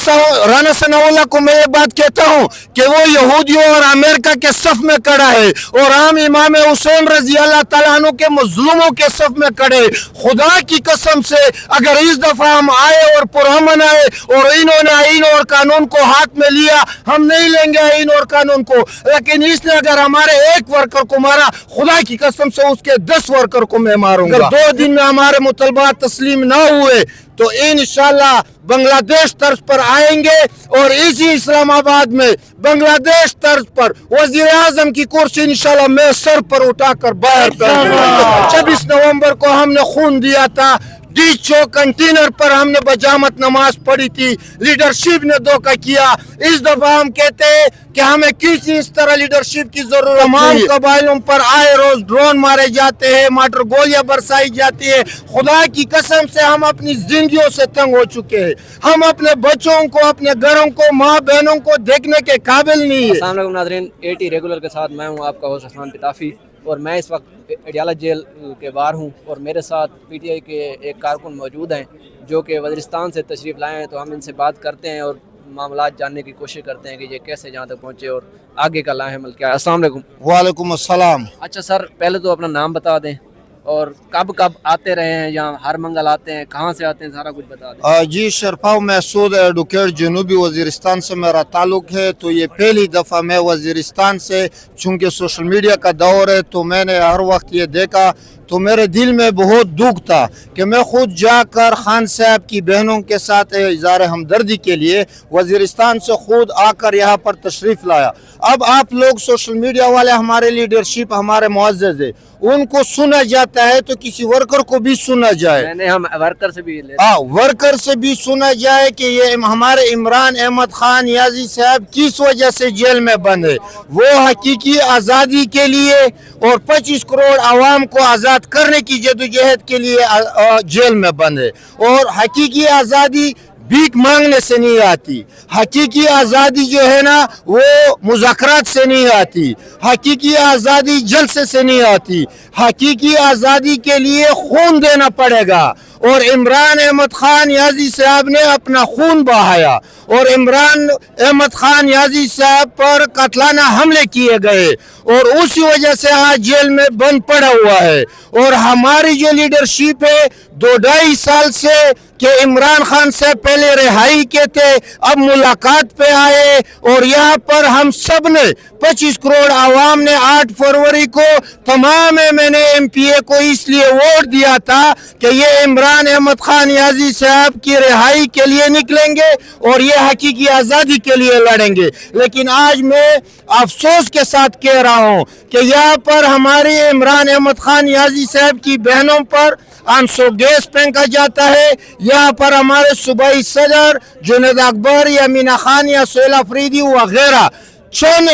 राना सनाउल्लाह को मैं ये बात कहता हूँ कि वो यहूदियों और अमेरिका के सफ में खड़ा है और हम इमाम हुसैन रजी अल्लाह ताला अन्हु के मजलूमों के सफ में खड़े। खुदा की कसम से अगर इस दफा हम आए और पुरअमन आए और इन्होंने आईन और कानून को हाथ में लिया, हम नहीं लेंगे आईन और कानून को, लेकिन इसने अगर हमारे एक वर्कर को मारा, खुदा की कसम से उसके 10 वर्कर को मैं मारूंगा। 2 दिन में हमारे मुतलबात तस्लीम ना हुए तो इंशाल्लाह बांग्लादेश तर्ज पर आएंगे और इसी इस्लामाबाद में बांग्लादेश तर्ज पर वजीर आजम की कुर्सी इंशाल्लाह मैं सर पर उठाकर बाहर कर दूंगा। 26 नवंबर को हमने खून दिया था, डी चौक कंटेनर पर हमने बजामत नमाज पढ़ी थी, लीडरशिप ने धोखा किया। इस दफा हम कहते हैं कि हमें किसी इस तरह लीडरशिप की जरूरत तमाम कबाइलों पर आए रोज ड्रोन मारे जाते हैं, माटर गोलियां बरसाई जाती है। खुदा की कसम से हम अपनी जिंदगियों से तंग हो चुके हैं। हम अपने बच्चों को, अपने घरों को, माँ बहनों को देखने के काबिल नहीं है। अस्सलाम वालेकुम नाज़रीन, एटी रेगुलर के साथ मैं हूँ आपका होस्ट हसन पिताफी और मैं इस वक्त अडियाला जेल के बाहर हूँ और मेरे साथ पीटीआई के एक कारकुन मौजूद हैं जो कि वज़ीरिस्तान से तशरीफ़ लाए हैं। तो हम इनसे बात करते हैं और मामलात जानने की कोशिश करते हैं कि ये कैसे जहाँ तक पहुँचे और आगे का लाहेमल क्या है। अस्सलाम वालेकुम। वालेकुम अस्सलाम। अच्छा सर, पहले तो अपना नाम बता दें और कब कब आते रहे हैं, यहाँ हर मंगल आते हैं, कहाँ से आते हैं, सारा कुछ बता दें। जी शरफाव महसूद एडवोकेट जनूबी वज़ीरिस्तान से मेरा ताल्लुक़ है। तो ये पहली दफ़ा मैं वज़ीरिस्तान से, चूँकि सोशल मीडिया का दौर है तो मैंने हर वक्त ये देखा तो मेरे दिल में बहुत दुख था कि मैं खुद जाकर खान साहब की बहनों के साथ इज़हार हमदर्दी के लिए वज़ीरिस्तान से खुद आकर यहाँ पर तशरीफ़ लाया। अब आप लोग सोशल मीडिया वाले, हमारे लीडरशिप, हमारे मुअज़्ज़ज़ है, उनको सुना जाता है तो किसी वर्कर को भी सुना जाए। मैंने हम वर्कर से भी वर्कर से भी सुना जाए कि ये हमारे इमरान अहमद खान याजी साहब किस वजह से जेल में बंद है। वो हकीकी आज़ादी के लिए और 25 करोड़ आवाम को आज़ाद करने की जदोजहद के लिए जेल में बंद है। और हकीकी आज़ादी भीख मांगने से नहीं आती, हकीकी आज़ादी जो है ना वो मुज़ाकरात से नहीं आती, हकीकी आज़ादी जलसे से नहीं आती। हकीकी आज़ादी के लिए खून देना पड़ेगा और इमरान अहमद खान याजी साहब ने अपना खून बहाया और इमरान अहमद खान याजी साहब पर कतलाना हमले किए गए और उसी वजह से आज जेल में बंद पड़ा हुआ है। और हमारी जो लीडरशिप है 2-2.5 साल से कि इमरान खान से पहले रिहाई के थे, अब मुलाकात पे आए और यहाँ पर हम सब ने 25 करोड़ आवाम ने 8 फरवरी को तमाम मैंने MPA को इसलिए वोट दिया था कि ये इमरान अहमद खान याजी साहब की रिहाई के लिए निकलेंगे और ये हकीकी आज़ादी के लिए लड़ेंगे। लेकिन आज मैं अफसोस के साथ कह रहा हूँ कि यहाँ पर हमारे इमरान अहमद खान याजी साहब की बहनों पर आंसू गैस फेंका जाता है। यहाँ पर हमारे सूबाई सदर जुनैद अकबर या मीना खान या सोहेल अफरीदी वगैरह 6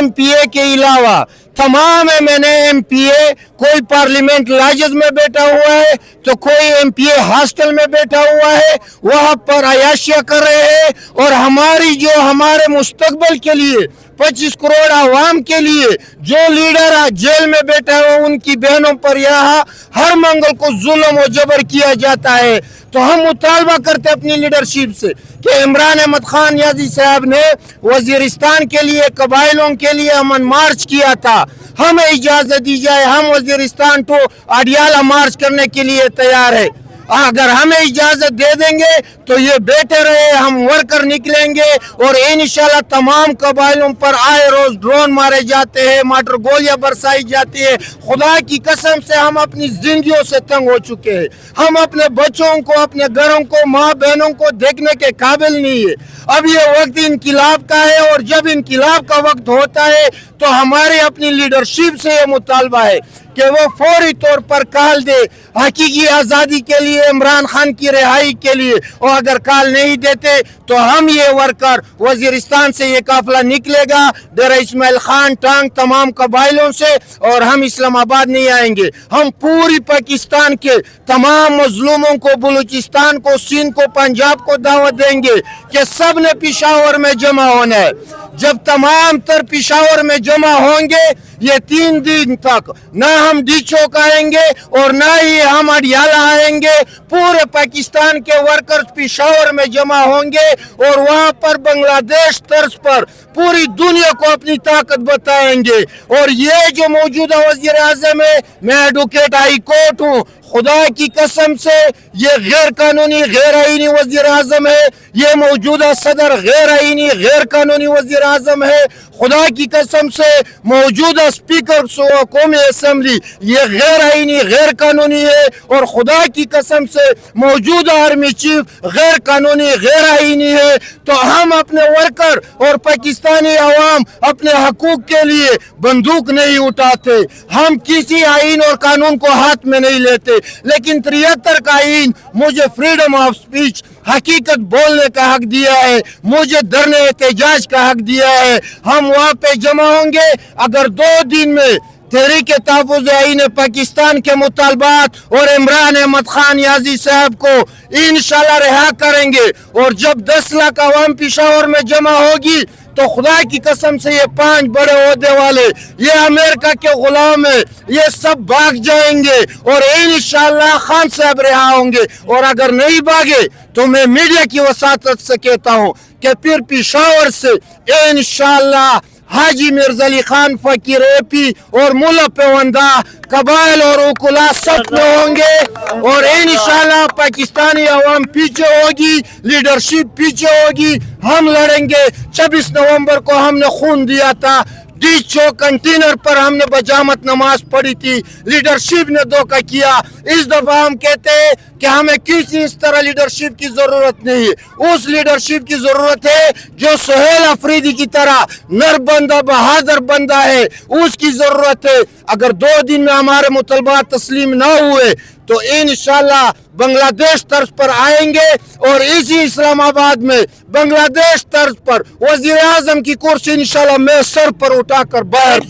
MPA के अलावा तमाम MPA, कोई पार्लियामेंट लाजज में बैठा हुआ है तो कोई MPA हॉस्टल में बैठा हुआ है, वहाँ पर अयाशिया कर रहे हैं। और हमारी जो हमारे मुस्तकबिल के लिए 25 करोड़ आवाम के लिए जो लीडर जेल में बैठा हुआ उनकी बहनों पर यहाँ हर मंगल को जुल्म और जबर किया जाता है। तो हम मुतालबा करते अपनी लीडरशिप से कि इमरान अहमद खान याजी साहब ने वज़ीरिस्तान के लिए, कबाइलों के लिए अमन मार्च किया था, हमें इजाज़त दी जाए, हम वज़ीरिस्तान टू अडियाला मार्च करने के लिए तैयार है। अगर हमें इजाज़त दे देंगे तो ये बैठे रहे, हम वर्कर निकलेंगे और इंशाल्लाह तमाम कबाइलों पर आए रोज ड्रोन मारे जाते हैं, माटर गोलियां बरसाई जाती है। खुदा की कसम से हम अपनी जिंदगियों से तंग हो चुके हैं। हम अपने बच्चों को, अपने घरों को, माँ बहनों को देखने के काबिल नहीं है। अब ये वक्त इनकिलाब का है और जब इनकिलाब का वक्त होता है तो हमारे अपनी लीडरशिप से ये मुतालबा है कि वो फौरी तौर पर कॉल दे हकीकी आज़ादी के लिए, इमरान खान की रिहाई के लिए। और अगर कॉल नहीं देते तो हम ये वर्कर वज़ीरिस्तान से ये काफिला निकलेगा डेरा इस्माइल खान टांग तमाम कबाइलों से और हम इस्लामाबाद नहीं आएंगे। हम पूरी पाकिस्तान के तमाम मजलूमों को, बलूचिस्तान को, सिंध को, पंजाब को दावत देंगे कि सब ने पिशावर में जमा होना है। जब तमाम तर पिशावर में जमा होंगे یہ 3 دن تک نہ ہم ڈی چوک آئیں گے اور نہ ہی ہم اڈیالہ آئیں گے. پورے پاکستان کے ورکرز پشاور میں جمع ہوں گے اور وہاں پر بنگلہ دیش طرز پر پوری دنیا کو اپنی طاقت بتائیں گے. اور یہ جو موجودہ وزیر اعظم ہے, میں ایڈوکیٹ ہائی کورٹ ہوں, خدا کی قسم سے یہ غیر قانونی غیر آئینی وزیر اعظم ہے. یہ موجودہ صدر غیر آئینی غیر قانونی وزیر اعظم ہے. خدا کی قسم سے موجودہ اسپیکر قومی اسمبلی یہ غیر آئینی غیر قانونی ہے. اور خدا کی قسم سے موجودہ آرمی چیف غیر قانونی غیر آئینی ہے. تو ہم اپنے ورکر اور پاکستانی عوام اپنے حقوق کے لیے بندوق نہیں اٹھاتے, ہم کسی آئین اور قانون کو ہاتھ میں نہیں لیتے. لیکن 73 کا آئین مجھے فریڈم آف سپیچ حقیقت بولنے کا حق دیا ہے, مجھے دھرنے احتجاج کا حق دیا ہے. ہم وہاں پہ جمع ہوں گے. اگر 2 دن میں تحریک تحفظ آئین پاکستان کے مطالبات اور عمران احمد خان یازی صاحب کو انشاءاللہ رہا کریں گے, اور جب 10 لاکھ عوام پشاور میں جمع ہوگی تو خدا کی قسم سے یہ 5 بڑے عہدے والے یہ امریکہ کے غلام ہیں, یہ سب بھاگ جائیں گے اور انشاءاللہ خان صاحب رہا ہوں گے. اور اگر نہیں بھاگے تو میں میڈیا کی وساطت سے کہتا ہوں کہ پھر پشاور سے انشاءاللہ حاجی مرزا علی خان فقیر اے پی اور ملا پیوندہ قبائل اور وکلا سب میں ہوں گے. اور انشاءاللہ پاکستانی عوام پیچھے ہوگی, لیڈرشپ پیچھے ہوگی. ہم لڑیں گے. 26 نومبر کو ہم نے خون دیا تھا, ڈی چوک کنٹینر پر ہم نے بجامت نماز پڑھی تھی, لیڈرشپ نے دھوکہ کیا. اس دفعہ ہم کہتے ہیں کہ ہمیں کسی اس طرح لیڈرشپ کی ضرورت نہیں ہے. اس لیڈرشپ کی ضرورت ہے جو سہیل افریدی کی طرح نر بندہ بہادر بندہ ہے, اس کی ضرورت ہے. اگر 2 دن میں ہمارے مطالبات تسلیم نہ ہوئے تو انشاءاللہ بنگلہ دیش طرز پر آئیں گے, اور اسی اسلام آباد میں بنگلہ دیش طرز پر وزیر اعظم کی کرسی انشاءاللہ میں سر پر اٹھا کر باہر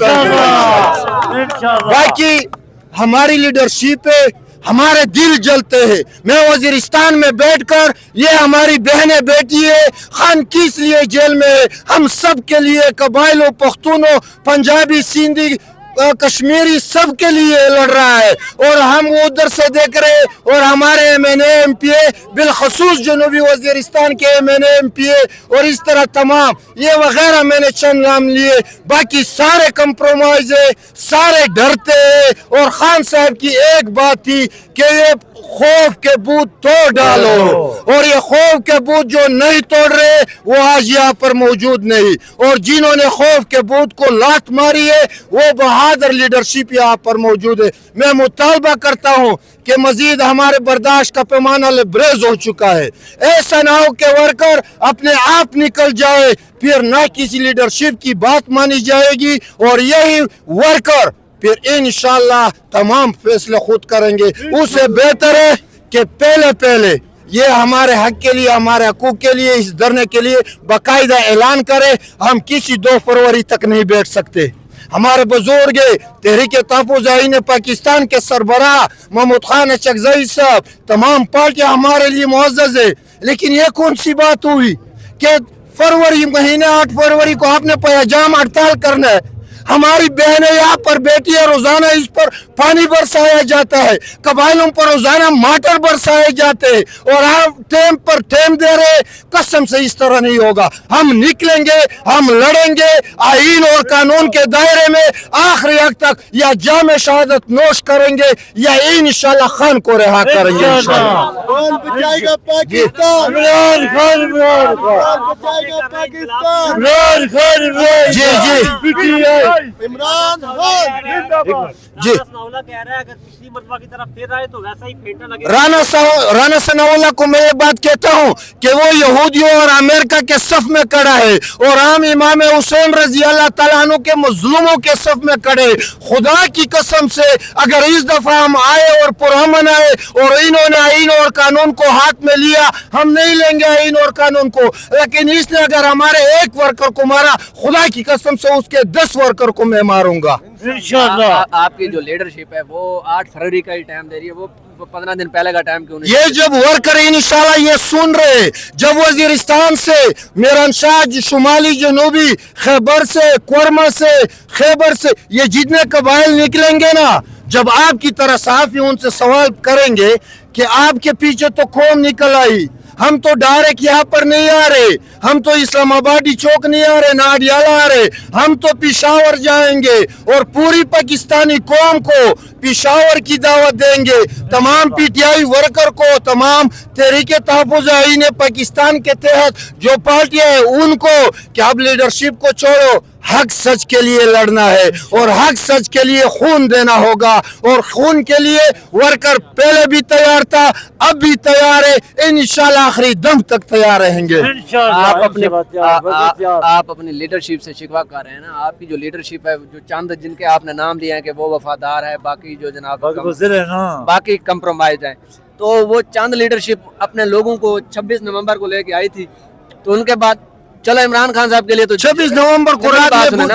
باقی ہماری لیڈرشپ ہے, ہمارے دل جلتے ہیں. میں وزیرستان میں بیٹھ کر یہ ہماری بہنیں بیٹی ہے, خان کس لیے جیل میں ہے, ہم سب کے لیے, قبائلوں, پختونوں, پنجابی, سندھی, کشمیری سب کے لیے لڑ رہا ہے. اور ہم ادھر سے دیکھ رہے اور ہمارے M N A M P A بالخصوص جنوبی وزیرستان کے M N A M P A اور اس طرح تمام یہ وغیرہ میں نے چند نام لیے, باقی سارے کمپرومائز ہے, سارے ڈرتے ہیں. اور خان صاحب کی ایک بات تھی کہ یہ خوف کے بوت توڑ ڈالو, اور یہ خوف کے بوت جو نہیں توڑ رہے وہ آج یہاں پر موجود نہیں, اور جنہوں نے خوف کے بوت کو لات ماری ہے وہ بہادر لیڈرشپ یہاں پر موجود ہے. میں مطالبہ کرتا ہوں کہ مزید ہمارے برداشت کا پیمانہ لبریز ہو چکا ہے. ایسا نہ ہو کہ ورکر اپنے آپ نکل جائے, پھر نہ کسی لیڈرشپ کی بات مانی جائے گی, اور یہی ورکر پھر انشاءاللہ تمام فیصلے خود کریں گے. اسے بہتر ہے کہ پہلے یہ ہمارے حق کے لیے, ہمارے حقوق کے لیے, اس دھرنے کے لیے باقاعدہ اعلان کرے. ہم کسی 2 فروری تک نہیں بیٹھ سکتے. ہمارے بزرگ تحریک تحفظ آئین پاکستان کے سربراہ محمود خان اچکزئی صاحب, تمام پارٹیاں ہمارے لیے معزز ہے. لیکن یہ کون سی بات ہوئی کہ فروری مہینے 8 فروری کو آپ نے پیجام ہڑتال کرنا ہے. ہماری بہنیں یہاں پر بیٹی ہے, روزانہ اس پر پانی برسایا جاتا ہے, قبائلوں پر روزانہ ماٹر برسائے جاتے ہیں, اور ہم ٹیم پر ٹیم دے رہے. قسم سے اس طرح نہیں ہوگا. ہم نکلیں گے, ہم لڑیں گے آئین اور قانون کے دائرے میں آخری حق تک, یا جام شہادت نوش کریں گے یا انشاءاللہ خان کو رہا کریں گے. کون بچائے گا پاکستان؟ عمران خان, بچائے گا پاکستان؟ عمران خان. جی عمران خان جی رانا ثناء اللہ کو میں یہ بات کہتا ہوں کہ وہ یہودیوں اور امریکہ کے صف میں کھڑا ہے, اور ہم امام حسین رضی اللہ تعالیٰ عنہ کے مظلوموں کے صف میں کھڑے. خدا کی قسم سے اگر اس دفعہ ہم آئے اور پرامن آئے اور انہوں نے آئین اور قانون کو ہاتھ میں لیا, ہم نہیں لیں گے آئین اور قانون کو. لیکن اس نے اگر ہمارے ایک ورکر کو مارا, خدا کی قسم سے اس کے 10 ورکر वर्कर को मैं मारूंगा इंशाल्लाह। आपकी जो लीडरशिप है वो 8 फरवरी का ही टाइम दे रही है, वो 15 दिन पहले का टाइम क्यों नहीं? ये जब वर्कर इंशाल्लाह ये सुन रहे, जब वजीरिस्तान से, मीरानशाह, शुमाली जनूबी, खैबर से, कोरमा से, खैबर से ये जितने कबाइल निकलेंगे ना, जब आपकी तरह साफी उनसे सवाल करेंगे कि आपके पीछे तो कौम निकल आई, हम तो डायरेक्ट यहाँ पर नहीं आ रहे, हम तो इस्लामाबादी चौक नहीं आ रहे, ना अडियाला आ रहे, हम तो पिशावर जाएंगे और पूरी पाकिस्तानी कौम को पिशावर की दावत देंगे। तमाम पीटीआई वर्कर को, तमाम तहरीके तहफ़्फ़ुज़ आईन पाकिस्तान के तहत जो पार्टियां हैं उनको कि अब लीडरशिप को छोड़ो, हक सच के लिए लड़ना है और हक सच के लिए खून देना होगा, और खून के लिए वर्कर पहले भी तैयार था, अब भी तैयार है, इंशाल्लाह आखिरी दम तक तैयार रहेंगे। आप अपनी लीडरशिप से शिकवा कर रहे हैं ना, आपकी जो लीडरशिप है, जो चंद जिनके आपने नाम लिए हैं कि वो वफादार है, बाकी जो जनाब बाकी कंप्रोमाइज है, तो वो चंद लीडरशिप अपने लोगों को 26 नवंबर को लेके आई थी, तो उनके बाद चलो इमरान खान साहब के लिए तो 26 नवंबर को रात में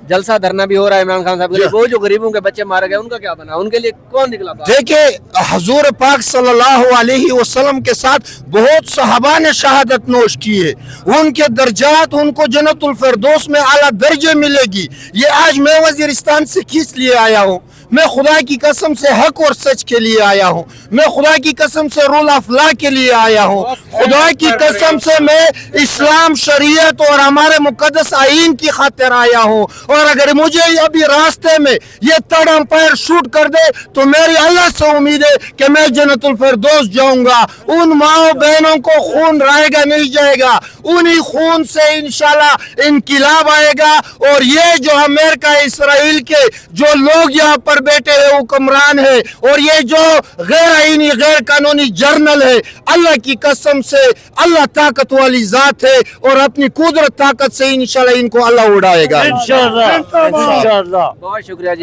जलसा धरना भी हो रहा है इमरान खान साहब के लिए, वो जो गरीबों के बच्चे मारे गए उनका क्या बना, उनके लिए कौन निकला? देखिए हजूर पाक सल्लल्लाहु अलैहि वसल्लम के साथ बहुत सहाबा ने शहादत नोश की है, उनके दर्जात उनको जन्नतुल फिरदौस में आला दर्जे मिलेगी। ये आज मैं वजीरिस्तान से किस लिए आया हूँ? मैं खुदा की कसम से हक और सच के लिए आया हूँ, मैं खुदा की कसम से रूल ऑफ लॉ के लिए आया हूँ, खुदा की कसम से मैं इस्लाम, शरीयत और हमारे मुकद्दस आईन की खातिर आया हूँ। और अगर मुझे अभी रास्ते में ये तड़म पैर शूट कर दे तो मेरी अल्लाह से उम्मीद है कि मैं जन्नतुल फिरदौस जाऊंगा। उन माओ बहनों को खून रहेगा नहीं जाएगा, उन्हीं खून से इंशाल्लाह इनकिलाब आएगा। और ये जो अमेरिका इसराइल के जो लोग यहाँ पर बैठे हैं हुक्मरान है, और ये जो गैर आईनी गैर कानूनी जर्नल है, अल्लाह की कसम से अल्लाह ताकत वाली जात है, और अपनी कुदरत ताकत से इंशाल्लाह इनको अल्लाह उड़ाएगा। इंशाल्लाह। बहुत शुक्रिया जी।